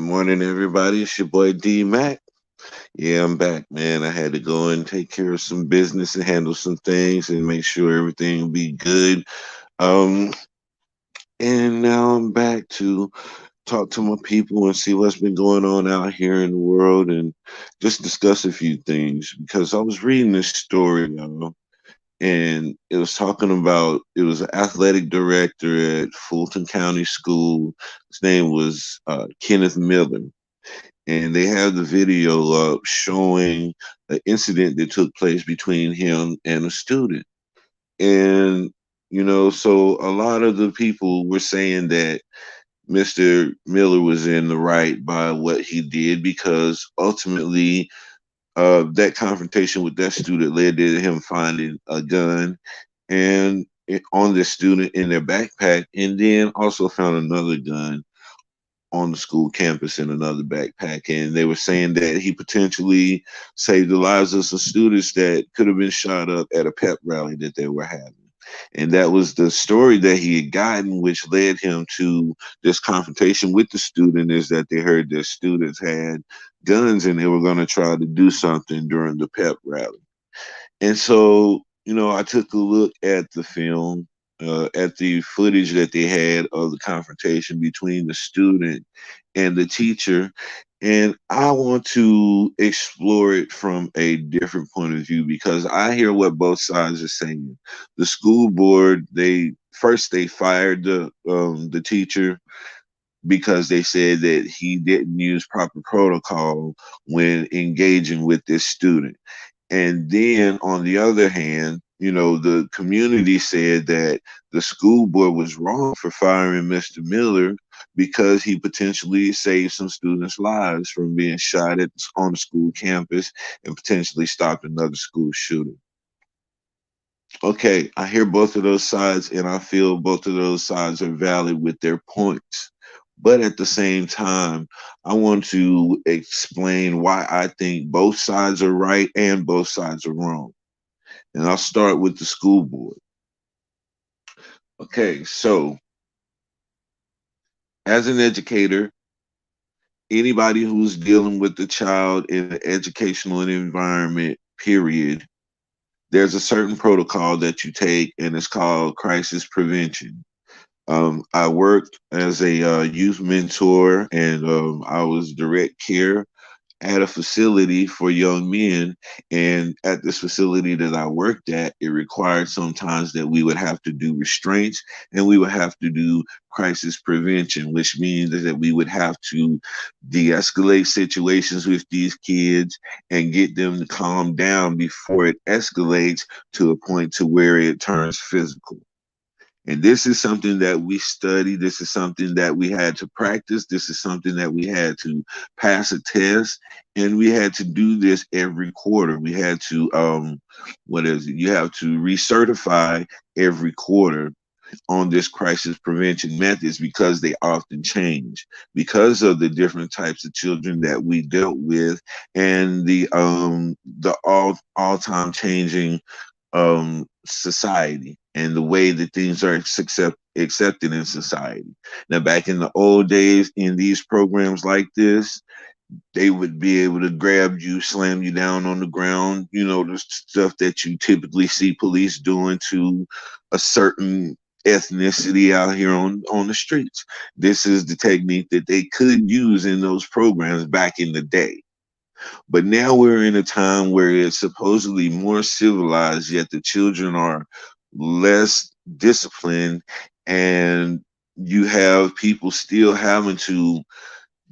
morning, everybody. It's your boy D Mac. Yeah, I'm back, man. I had to go and take care of some business and handle some things and make sure everything will be good. Um, and now I'm back to talk to my people and see what's been going on out here in the world and just discuss a few things because I was reading this story, and it was talking about it was an athletic director at Fulton County School. His name was Kenneth Miller, and they have the video up showing an incident that took place between him and a student. And so a lot of the people were saying that Mr. Miller was in the right by what he did because ultimately that confrontation with that student led to him finding a gun and on the student in their backpack, and then also found another gun on the school campus in another backpack. And they were saying that he potentially saved the lives of some students that could have been shot up at a pep rally that they were having. And that was the story that he had gotten, which led him to this confrontation with the student, is that they heard that students had guns and they were going to try to do something during the pep rally. And so, I took a look at the film, at the footage that they had of the confrontation between the student and the teacher. And I want to explore it from a different point of view because I hear what both sides are saying. The school board, they fired the teacher because they said that he didn't use proper protocol when engaging with this student. And then on the other hand, the community said that the school board was wrong for firing Mr. Miller because he potentially saved some students' lives from being shot at on the school campus and potentially stopped another school shooting. Okay, I hear both of those sides and I feel both of those sides are valid with their points. But at the same time, I want to explain why I think both sides are right and both sides are wrong. And I'll start with the school board. Okay, so as an educator, anybody who's dealing with the child in an educational environment, period, there's a certain protocol that you take, and it's called crisis prevention. I worked as a youth mentor, and I was direct care at a facility for young men. And at this facility that I worked at, it required sometimes that we would have to do restraints and we would have to do crisis prevention, which means that we would have to de escalate situations with these kids and get them to calm down before it escalates to a point to where it turns physical. And this is something that we study. This is something that we had to practice. This is something that we had to pass a test. And we had to do this every quarter. We had to, what is it? You have to recertify every quarter on this crisis prevention methods because they often change because of the different types of children that we dealt with and the all time changing society and the way that things are accepted in society. Now, back in the old days, in these programs like this, they would be able to grab you, slam you down on the ground, the stuff that you typically see police doing to a certain ethnicity out here on the streets. This is the technique that they could use in those programs back in the day. But now we're in a time where it's supposedly more civilized, yet the children are less disciplined, and you have people still having to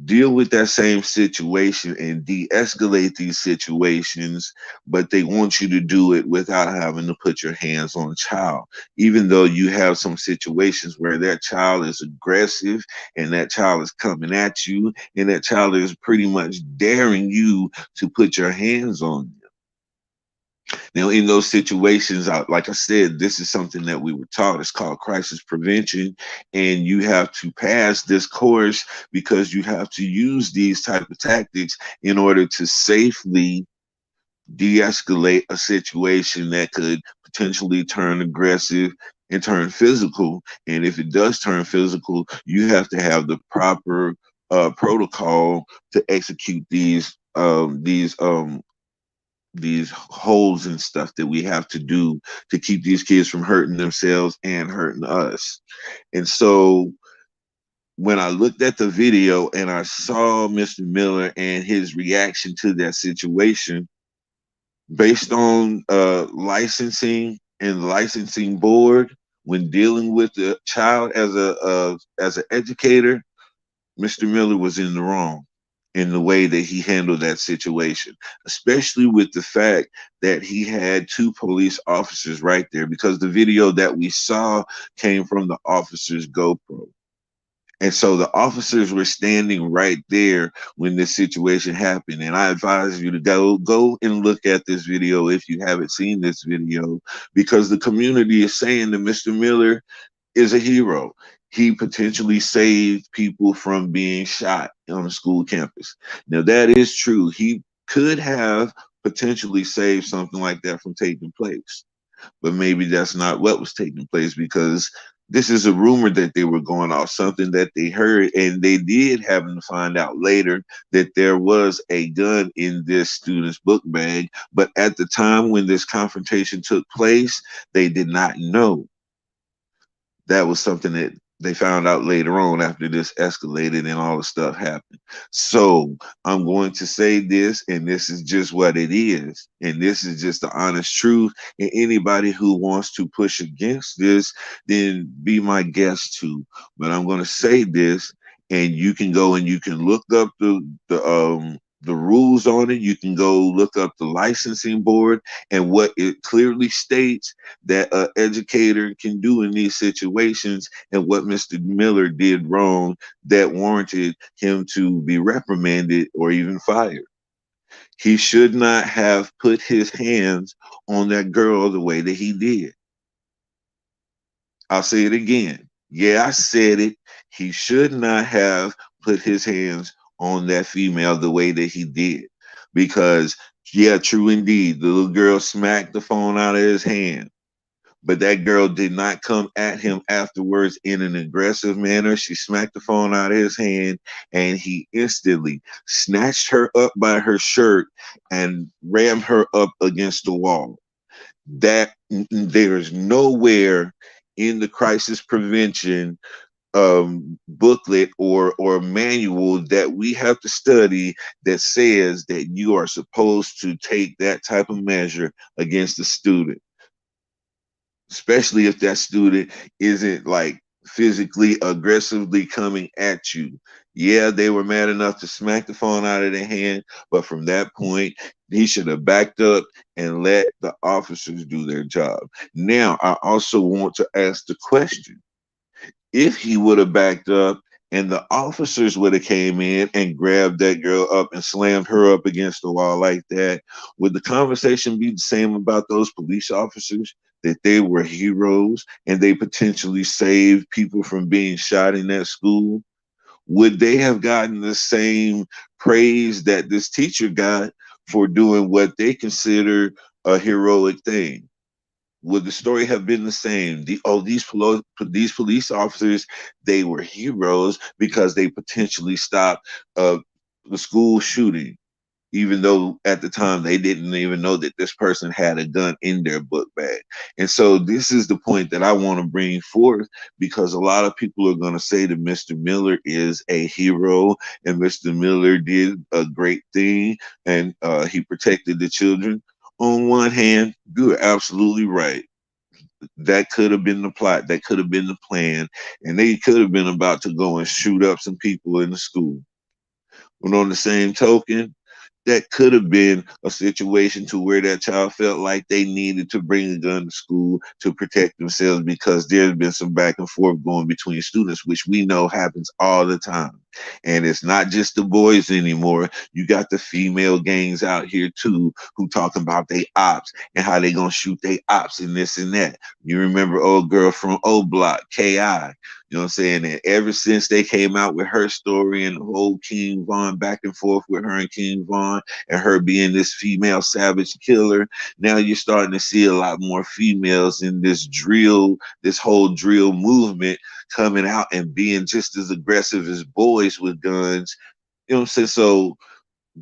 deal with that same situation and de-escalate these situations, but they want you to do it without having to put your hands on a child, even though you have some situations where that child is aggressive and that child is coming at you and that child is pretty much daring you to put your hands on them. Now, in those situations, like I said, this is something that we were taught. It's called crisis prevention, and you have to pass this course because you have to use these type of tactics in order to safely de-escalate a situation that could potentially turn aggressive and turn physical. And if it does turn physical, you have to have the proper protocol to execute these holds and stuff that we have to do to keep these kids from hurting themselves and hurting us. And so when I looked at the video and I saw Mr. Miller and his reaction to that situation, based on licensing and licensing board, when dealing with the child as an educator, Mr. Miller was in the wrong in the way that he handled that situation, especially with the fact that he had two police officers right there, because the video that we saw came from the officer's GoPro. And so the officers were standing right there when this situation happened. And I advise you to go and look at this video if you haven't seen this video, because the community is saying that Mr. Miller is a hero. He potentially saved people from being shot on a school campus. Now that is true. He could have potentially saved something like that from taking place, but maybe that's not what was taking place, because this is a rumor that they were going off something that they heard, and they did happen to find out later that there was a gun in this student's book bag. But at the time when this confrontation took place, they did not know. That was something that they found out later on after this escalated and all the stuff happened. So I'm going to say this, and this is just what it is. And this is just the honest truth. And anybody who wants to push against this, then be my guest too. But I'm going to say this, and you can go and you can look up the rules on it. You can go look up the licensing board and what it clearly states that an educator can do in these situations, and what Mr. Miller did wrong that warranted him to be reprimanded or even fired. He should not have put his hands on that girl the way that he did. I'll say it again. Yeah, I said it. He should not have put his hands on that female the way that he did. Because, yeah, true indeed, the little girl smacked the phone out of his hand. But that girl did not come at him afterwards in an aggressive manner. She smacked the phone out of his hand, and he instantly snatched her up by her shirt and rammed her up against the wall. That there's nowhere in the crisis prevention booklet or manual that we have to study that says that you are supposed to take that type of measure against the student, especially if that student isn't like physically aggressively coming at you. Yeah, they were mad enough to smack the phone out of their hand, but from that point, he should have backed up and let the officers do their job. Now, I also want to ask the question, if he would have backed up and the officers would have came in and grabbed that girl up and slammed her up against the wall like that, would the conversation be the same about those police officers, that they were heroes and they potentially saved people from being shot in that school? Would they have gotten the same praise that this teacher got for doing what they consider a heroic thing? Would the story have been the same? These police officers, they were heroes because they potentially stopped the school shooting, even though at the time they didn't even know that this person had a gun in their book bag. And so this is the point that I want to bring forth, because a lot of people are going to say that Mr. Miller is a hero and Mr. Miller did a great thing, and he protected the children. On one hand, you're absolutely right. That could have been the plot. That could have been the plan. And they could have been about to go and shoot up some people in the school. But on the same token, that could have been a situation to where that child felt like they needed to bring a gun to school to protect themselves, because there's been some back and forth going between students, which we know happens all the time. And it's not just the boys anymore. You got the female gangs out here too, who talking about they ops and how they gonna shoot they ops and this and that. You remember old girl from O Block, K.I., you know what I'm saying? And ever since they came out with her story and the whole King Von back and forth with her and King Von and her being this female savage killer, now you're starting to see a lot more females in this whole drill movement coming out and being just as aggressive as boys boys with guns. You know what I'm saying? So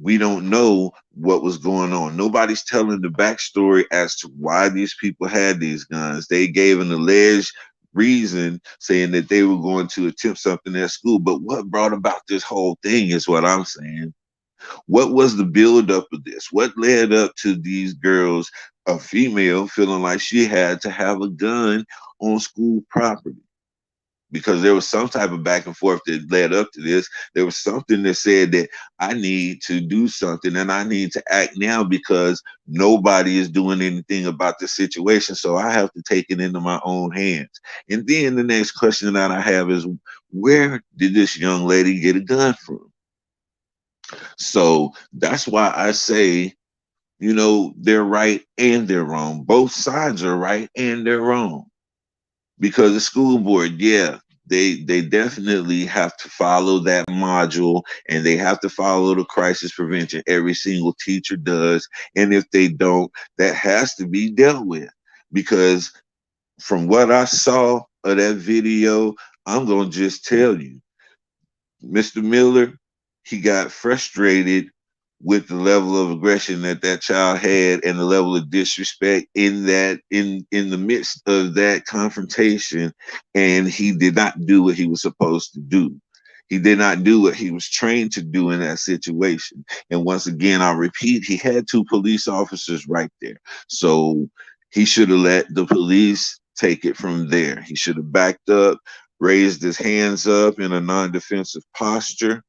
we don't know what was going on. Nobody's telling the backstory as to why these people had these guns. They gave an alleged reason saying that they were going to attempt something at school. But what brought about this whole thing is what I'm saying. What was the buildup of this? What led up to these girls, a female, feeling like she had to have a gun on school property? Because there was some type of back and forth that led up to this. There was something that said that I need to do something and I need to act now because nobody is doing anything about the situation. So I have to take it into my own hands. And then the next question that I have is, where did this young lady get a gun from? So that's why I say, they're right and they're wrong. Both sides are right and they're wrong. Because the school board, yeah, they definitely have to follow that module and they have to follow the crisis prevention. Every single teacher does. And if they don't, that has to be dealt with. Because from what I saw of that video, I'm going to just tell you, Mr. Miller, he got frustrated with the level of aggression that that child had and the level of disrespect in the midst of that confrontation, and he did not do what he was supposed to do. He did not do what he was trained to do in that situation. And once again, I repeat, he had two police officers right there. So he should have let the police take it from there. He should have backed up, raised his hands up in a non-defensive posture,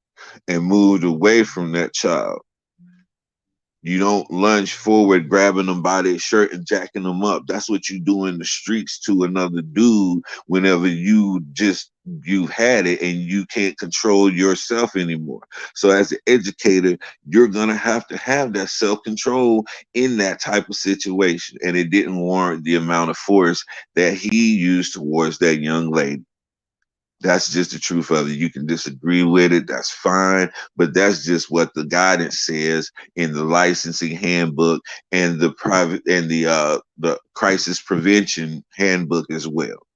and moved away from that child. You don't lunge forward, grabbing them by their shirt and jacking them up. That's what you do in the streets to another dude whenever you've had it and you can't control yourself anymore. So as an educator, you're gonna have to have that self-control in that type of situation. And it didn't warrant the amount of force that he used towards that young lady. That's just the truth of it. You can disagree with it, that's fine, but that's just what the guidance says in the licensing handbook and the crisis prevention handbook as well.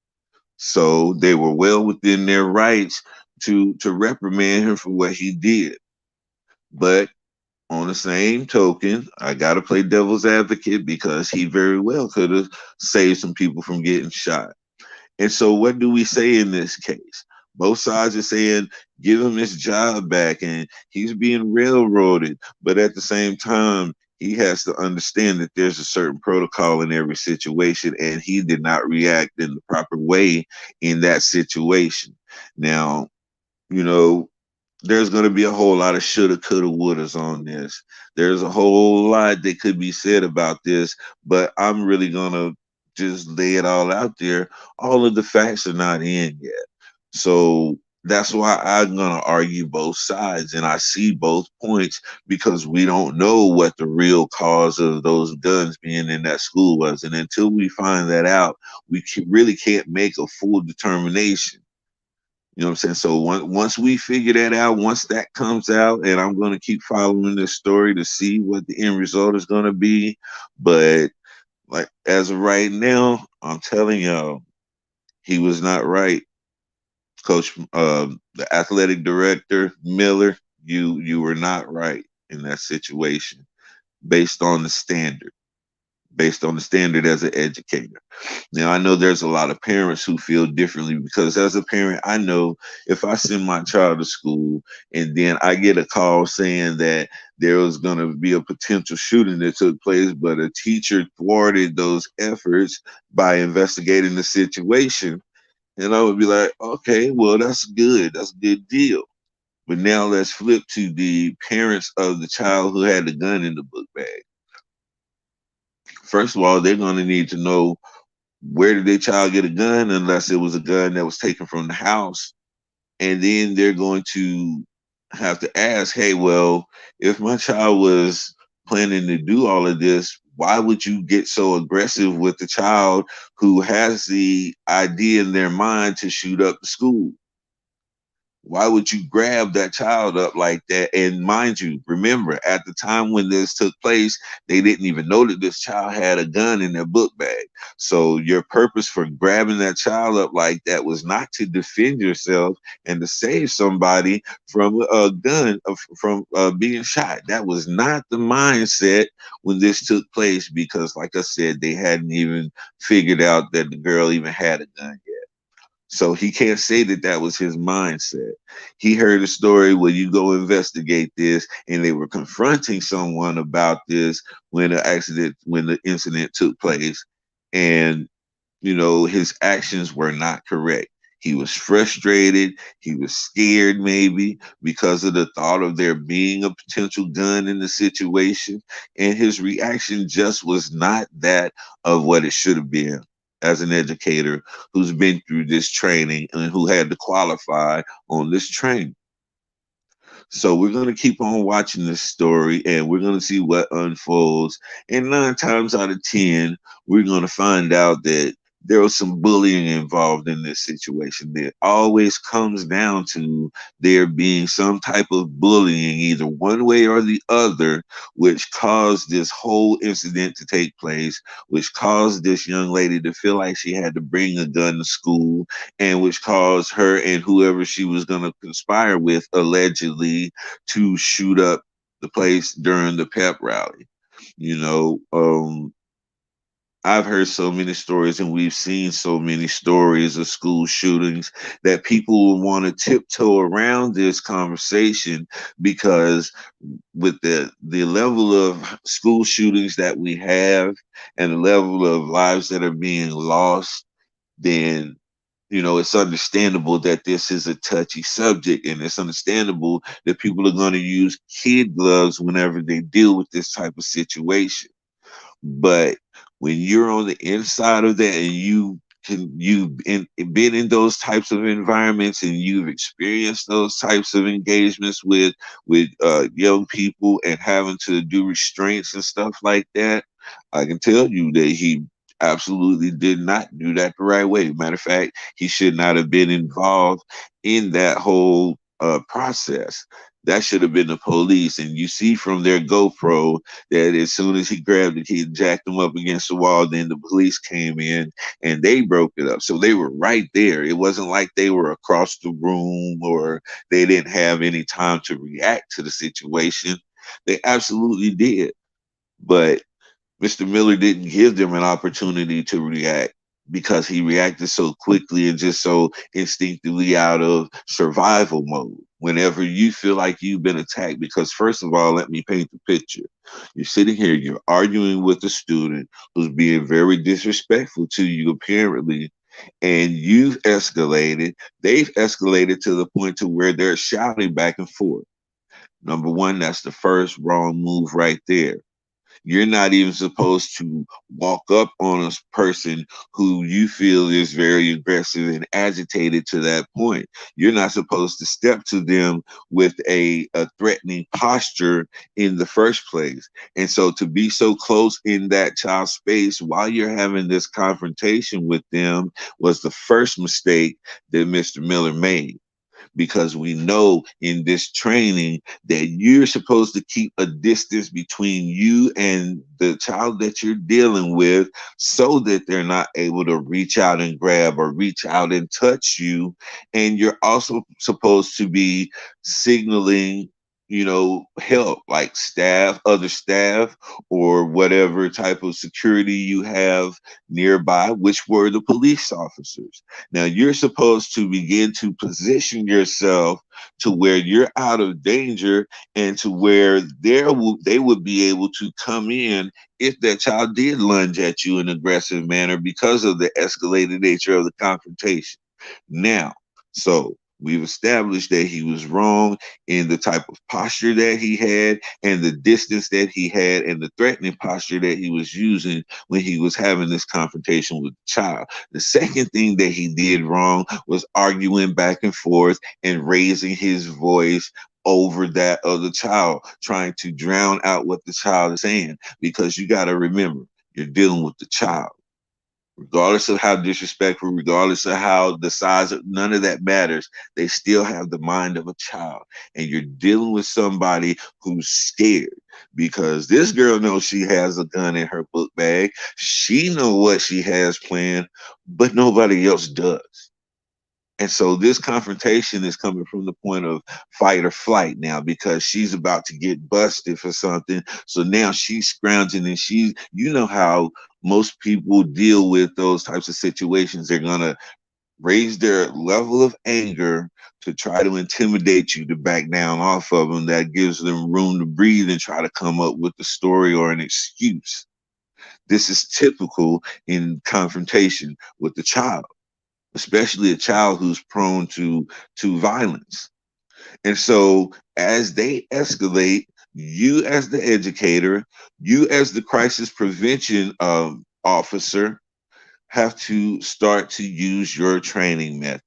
So they were well within their rights to reprimand him for what he did. But on the same token, I got to play devil's advocate because he very well could have saved some people from getting shot. And so, what do we say in this case? Both sides are saying, give him his job back, and he's being railroaded. But at the same time, he has to understand that there's a certain protocol in every situation, and he did not react in the proper way in that situation. Now, you know, there's going to be a whole lot of shoulda, coulda, wouldas on this. There's a whole lot that could be said about this, but I'm really going to just lay it all out there. All of the facts are not in yet. So that's why I'm going to argue both sides and I see both points because we don't know what the real cause of those guns being in that school was. And until we find that out, really can't make a full determination. You know what I'm saying? So once we figure that out, once that comes out, and I'm going to keep following this story to see what the end result is going to be. But like as of right now, I'm telling y'all, he was not right. Coach, the athletic director Miller, you were not right in that situation based on the standard. Based on the standard as an educator. Now, I know there's a lot of parents who feel differently because as a parent, I know if I send my child to school and then I get a call saying that there was going to be a potential shooting that took place, but a teacher thwarted those efforts by investigating the situation, and I would be like, okay, well, that's good. That's a good deal. But now let's flip to the parents of the child who had the gun in the book bag. First of all, they're going to need to know where did their child get a gun unless it was a gun that was taken from the house. And then they're going to have to ask, hey, well, if my child was planning to do all of this, why would you get so aggressive with the child who has the idea in their mind to shoot up the school? Why would you grab that child up like that? And mind you, remember, at the time when this took place, they didn't even know that this child had a gun in their book bag. So your purpose for grabbing that child up like that was not to defend yourself and to save somebody from a gun, from being shot. That was not the mindset when this took place, because, like I said, they hadn't even figured out that the girl even had a gun yet. So he can't say that that was his mindset. He heard a story where you go investigate this, and they were confronting someone about this when the incident took place, and his actions were not correct. He was frustrated. He was scared, maybe because of the thought of there being a potential gun in the situation. And his reaction just was not that of what it should have been as an educator who's been through this training and who had to qualify on this training. So we're going to keep on watching this story, and we're going to see what unfolds. And 9 times out of 10, we're going to find out that there was some bullying involved in this situation. It always comes down to there being some type of bullying, either one way or the other, which caused this whole incident to take place, which caused this young lady to feel like she had to bring a gun to school, and which caused her and whoever she was going to conspire with allegedly to shoot up the place during the pep rally. You know, I've heard so many stories, and we've seen so many stories of school shootings, that people will want to tiptoe around this conversation, because with the level of school shootings that we have and the level of lives that are being lost, then it's understandable that this is a touchy subject, and it's understandable that people are going to use kid gloves whenever they deal with this type of situation. But when you're on the inside of that, and been in those types of environments, and you've experienced those types of engagements with young people, and having to do restraints and stuff like that, I can tell you that he absolutely did not do that the right way. Matter of fact, he should not have been involved in that whole process. That should have been the police. And you see from their GoPro that as soon as he grabbed the kid, jacked him up against the wall, then the police came in and they broke it up. So they were right there. It wasn't like they were across the room or they didn't have any time to react to the situation. They absolutely did. But Mr. Miller didn't give them an opportunity to react, because he reacted so quickly and just so instinctively out of survival mode. Whenever you feel like you've been attacked, because first of all, let me paint the picture. You're sitting here, you're arguing with a student who's being very disrespectful to you, apparently, and you've escalated. They've escalated to the point to where they're shouting back and forth. Number one, that's the first wrong move right there. You're not even supposed to walk up on a person who you feel is very aggressive and agitated to that point. You're not supposed to step to them with a threatening posture in the first place. And so to be so close in that child's space while you're having this confrontation with them was the first mistake that Mr. Miller made, because we know in this training that you're supposed to keep a distance between you and the child that you're dealing with, so that they're not able to reach out and grab or reach out and touch you. And you're also supposed to be signaling help, like other staff, or whatever type of security you have nearby, which were the police officers. Now you're supposed to begin to position yourself to where you're out of danger, and to where they would be able to come in if that child did lunge at you in an aggressive manner, because of the escalated nature of the confrontation. Now, so we've established that he was wrong in the type of posture that he had, and the distance that he had, and the threatening posture that he was using when he was having this confrontation with the child. The second thing that he did wrong was arguing back and forth and raising his voice over that of the child, trying to drown out what the child is saying. Because you got to remember, you're dealing with the child. Regardless of how disrespectful, regardless of how the size of, none of that matters. They still have the mind of a child. And you're dealing with somebody who's scared because this girl knows she has a gun in her book bag. She knows what she has planned, but nobody else does. And so this confrontation is coming from the point of fight or flight now because she's about to get busted for something. So now she's scrounging and you know how most people deal with those types of situations. They're going to raise their level of anger to try to intimidate you to back down off of them. That gives them room to breathe and try to come up with a story or an excuse. This is typical in confrontation with the child, especially a child who's prone to violence. And so as they escalate, you as the educator, you as the crisis prevention officer have to start to use your training methods.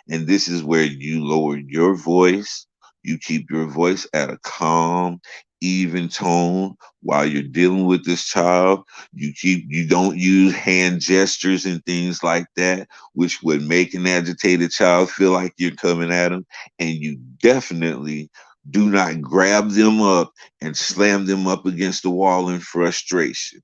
And this is where you lower your voice. You keep your voice at a calm, even tone while you're dealing with this child. You don't use hand gestures and things like that, which would make an agitated child feel like you're coming at them. And you definitely do not grab them up and slam them up against the wall in frustration.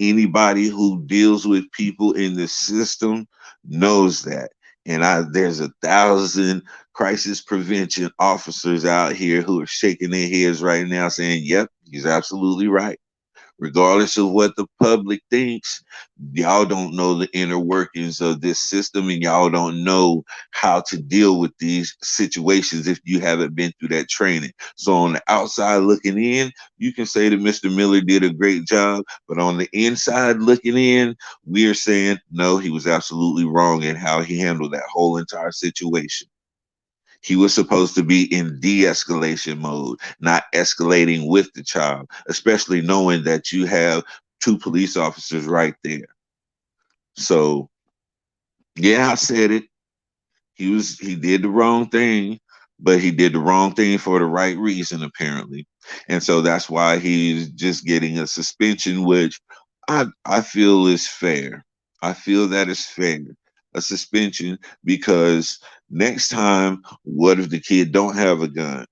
Anybody who deals with people in the system knows that. And there's 1,000 crisis prevention officers out here who are shaking their heads right now saying, yep, he's absolutely right. Regardless of what the public thinks, y'all don't know the inner workings of this system and y'all don't know how to deal with these situations if you haven't been through that training. So on the outside looking in, you can say that Mr. Miller did a great job, but on the inside looking in, we're saying no, he was absolutely wrong in how he handled that whole entire situation. He was supposed to be in de-escalation mode, not escalating with the child, especially knowing that you have two police officers right there. So yeah, I said it. He did the wrong thing, but he did the wrong thing for the right reason, apparently. And so that's why he's just getting a suspension, which I feel is fair. I feel that is fair. A suspension because next time, what if the kid don't have a gun?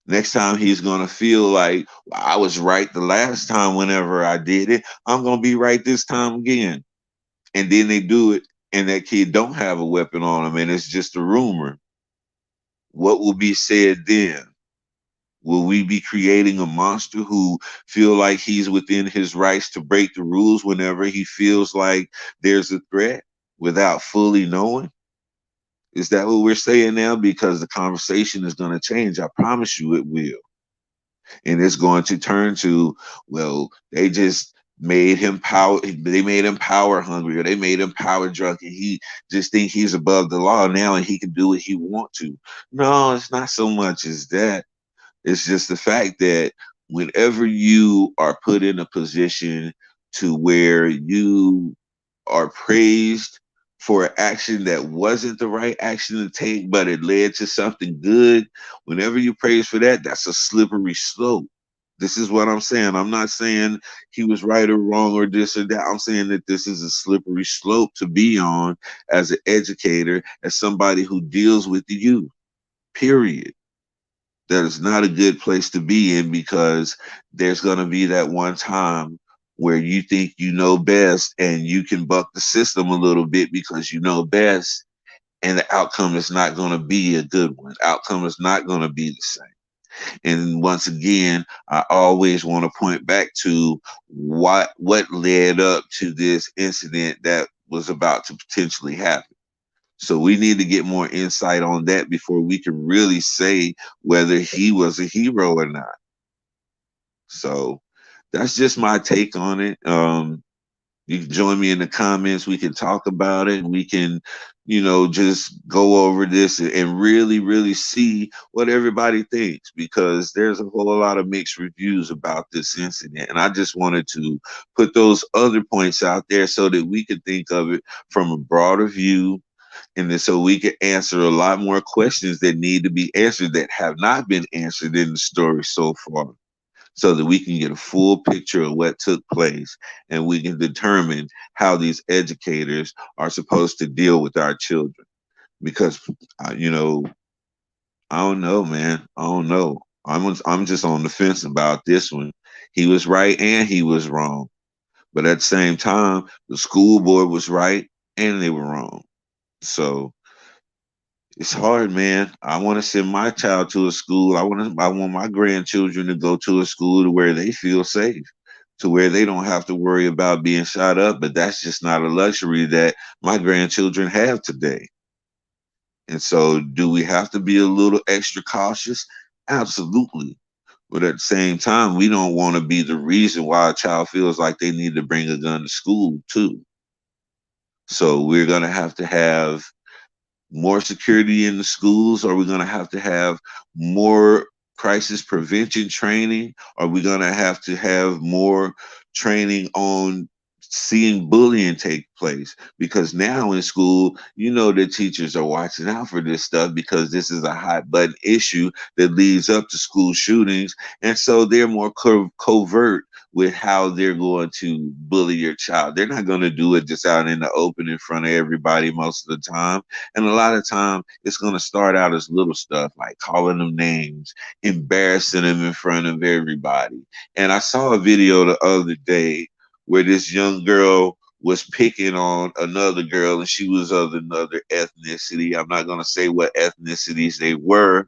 Next time he's gonna feel like well, I was right the last time whenever I did it. I'm gonna be right this time again. And then they do it and that kid don't have a weapon on him and it's just a rumor. What will be said then? Will we be creating a monster who feel like he's within his rights to break the rules whenever he feels like there's a threat without fully knowing? Is that what we're saying now? Because the conversation is going to change. I promise you it will. And it's going to turn to, well, they just made him power hungry or they made him power drunk and he just think he's above the law now and he can do what he want to. No, it's not so much as that. It's just the fact that whenever you are put in a position to where you are praised for action that wasn't the right action to take, but it led to something good, whenever you praise for that, that's a slippery slope. This is what I'm saying. I'm not saying he was right or wrong or this or that. I'm saying that this is a slippery slope to be on as an educator, as somebody who deals with the youth, period. That is not a good place to be in because there's going to be that one time where you think you know best and you can buck the system a little bit because you know best and the outcome is not going to be a good one. Outcome is not going to be the same. And once again, I always want to point back to what led up to this incident that was about to potentially happen. So we need to get more insight on that before we can really say whether he was a hero or not. So that's just my take on it. You can join me in the comments. We can talk about it. We can, just go over this and really, really see what everybody thinks because there's a whole lot of mixed reviews about this incident. And I just wanted to put those other points out there so that we could think of it from a broader view and then so we can answer a lot more questions that need to be answered that have not been answered in the story so far. so that we can get a full picture of what took place and we can determine how these educators are supposed to deal with our children. Because, you know, I don't know, man. I don't know. I'm just on the fence about this one. He was right and he was wrong. But at the same time, the school board was right and they were wrong. So it's hard, man. I want to send my child to a school. I want my grandchildren to go to a school to where they feel safe, to where they don't have to worry about being shot up. But that's just not a luxury that my grandchildren have today. And so, do we have to be a little extra cautious? Absolutely. But at the same time, we don't want to be the reason why a child feels like they need to bring a gun to school, too. So, we're going to have more security in the schools? Are we going to have more crisis prevention training? Are we going to have more training on seeing bullying take place? Because now in school, you know that teachers are watching out for this stuff because this is a hot button issue that leads up to school shootings. And so they're more covert with how they're going to bully your child. They're not going to do it just out in the open in front of everybody most of the time. And a lot of time, it's going to start out as little stuff like calling them names, embarrassing them in front of everybody. And I saw a video the other day where this young girl was picking on another girl and she was of another ethnicity. I'm not going to say what ethnicities they were,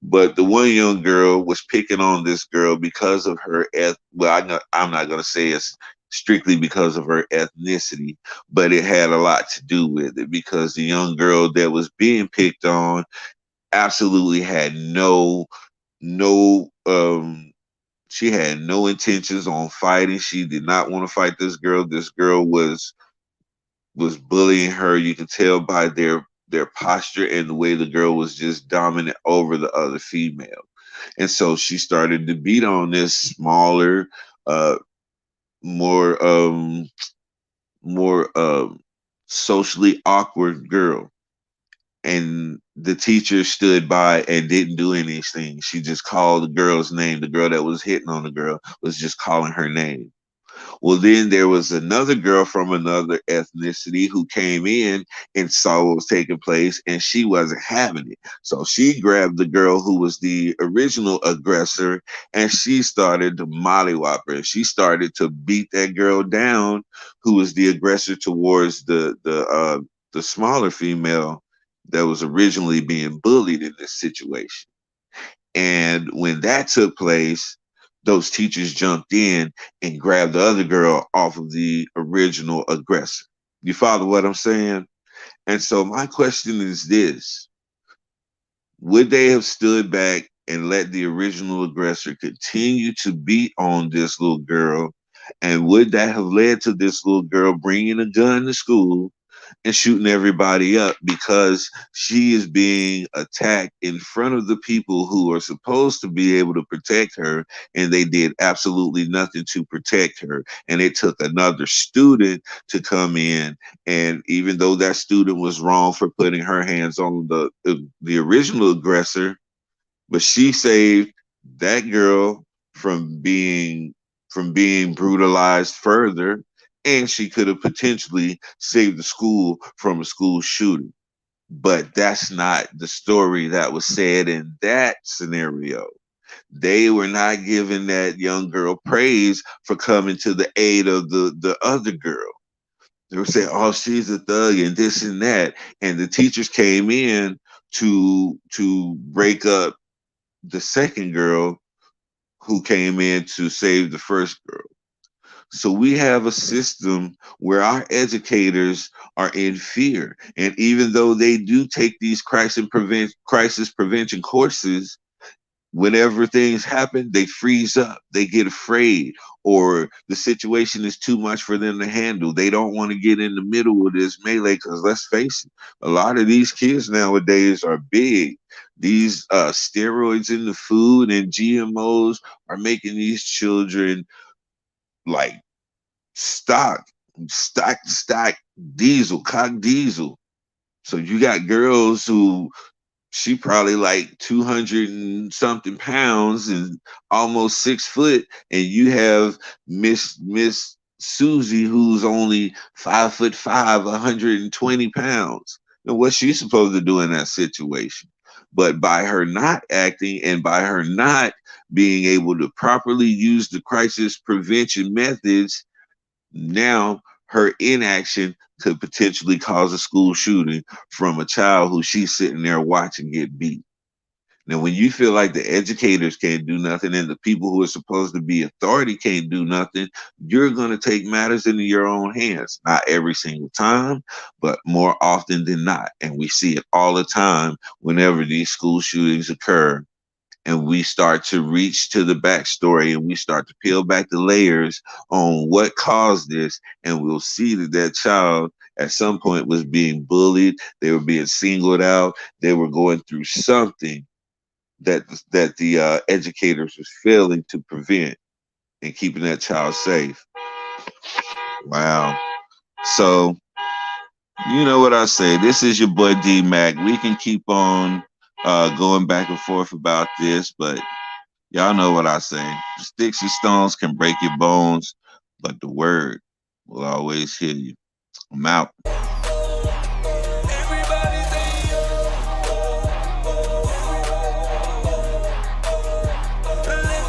but the one young girl was picking on this girl because of her I'm not going to say it's strictly because of her ethnicity, but it had a lot to do with it because the young girl that was being picked on absolutely had no she had no intentions on fighting. She did not want to fight this girl. This girl was bullying her. You can tell by their posture and the way the girl was just dominant over the other female. And so she started to beat on this smaller, uh, more more socially awkward girl. And the teacher stood by and didn't do anything. She just called the girl's name. The girl that was hitting on the girl was just calling her name. Well, then there was another girl from another ethnicity who came in and saw what was taking place, and she wasn't having it. So she grabbed the girl who was the original aggressor, and she started to mollywop her. She started to beat that girl down, who was the aggressor towards the smaller female that was originally being bullied in this situation. And when that took place, those teachers jumped in and grabbed the other girl off of the original aggressor. You follow what I'm saying? And so my question is this: would they have stood back and let the original aggressor continue to beat on this little girl? And would that have led to this little girl bringing a gun to school and shooting everybody up because she is being attacked in front of the people who are supposed to be able to protect her, and they did absolutely nothing to protect her? And it took another student to come in, and even though that student was wrong for putting her hands on the original aggressor, but she saved that girl from being brutalized further, and she could have potentially saved the school from a school shooting. But that's not the story that was said in that scenario. They were not giving that young girl praise for coming to the aid of the other girl. They were saying, "Oh, she's a thug and this and that," and the teachers came in to break up the second girl who came in to save the first girl. So we have a system where our educators are in fear. And even though they do take these crisis prevention courses, whenever things happen, they freeze up, they get afraid, or the situation is too much for them to handle. They don't want to get in the middle of this melee because let's face it, a lot of these kids nowadays are big. These steroids in the food and GMOs are making these children like stock, stock diesel, cock diesel. So you got girls who she probably like 200 and something pounds and almost 6 foot, and you have Miss Susie who's only 5'5", 120 pounds. And what's she supposed to do in that situation? But by her not acting and by her not being able to properly use the crisis prevention methods, now her inaction could potentially cause a school shooting from a child who she's sitting there watching get beat. Now, when you feel like the educators can't do nothing and the people who are supposed to be authority can't do nothing, you're going to take matters into your own hands. Not every single time, but more often than not. And we see it all the time whenever these school shootings occur, and we start to reach to the backstory and we start to peel back the layers on what caused this, and we'll see that that child at some point was being bullied, they were being singled out, they were going through something that the educators was failing to prevent and keeping that child safe. Wow. So you know what I say. This is your boy D Mac. We can keep on going back and forth about this, but y'all know what I say. Sticks and stones can break your bones, but the word will always heal you. I'm out.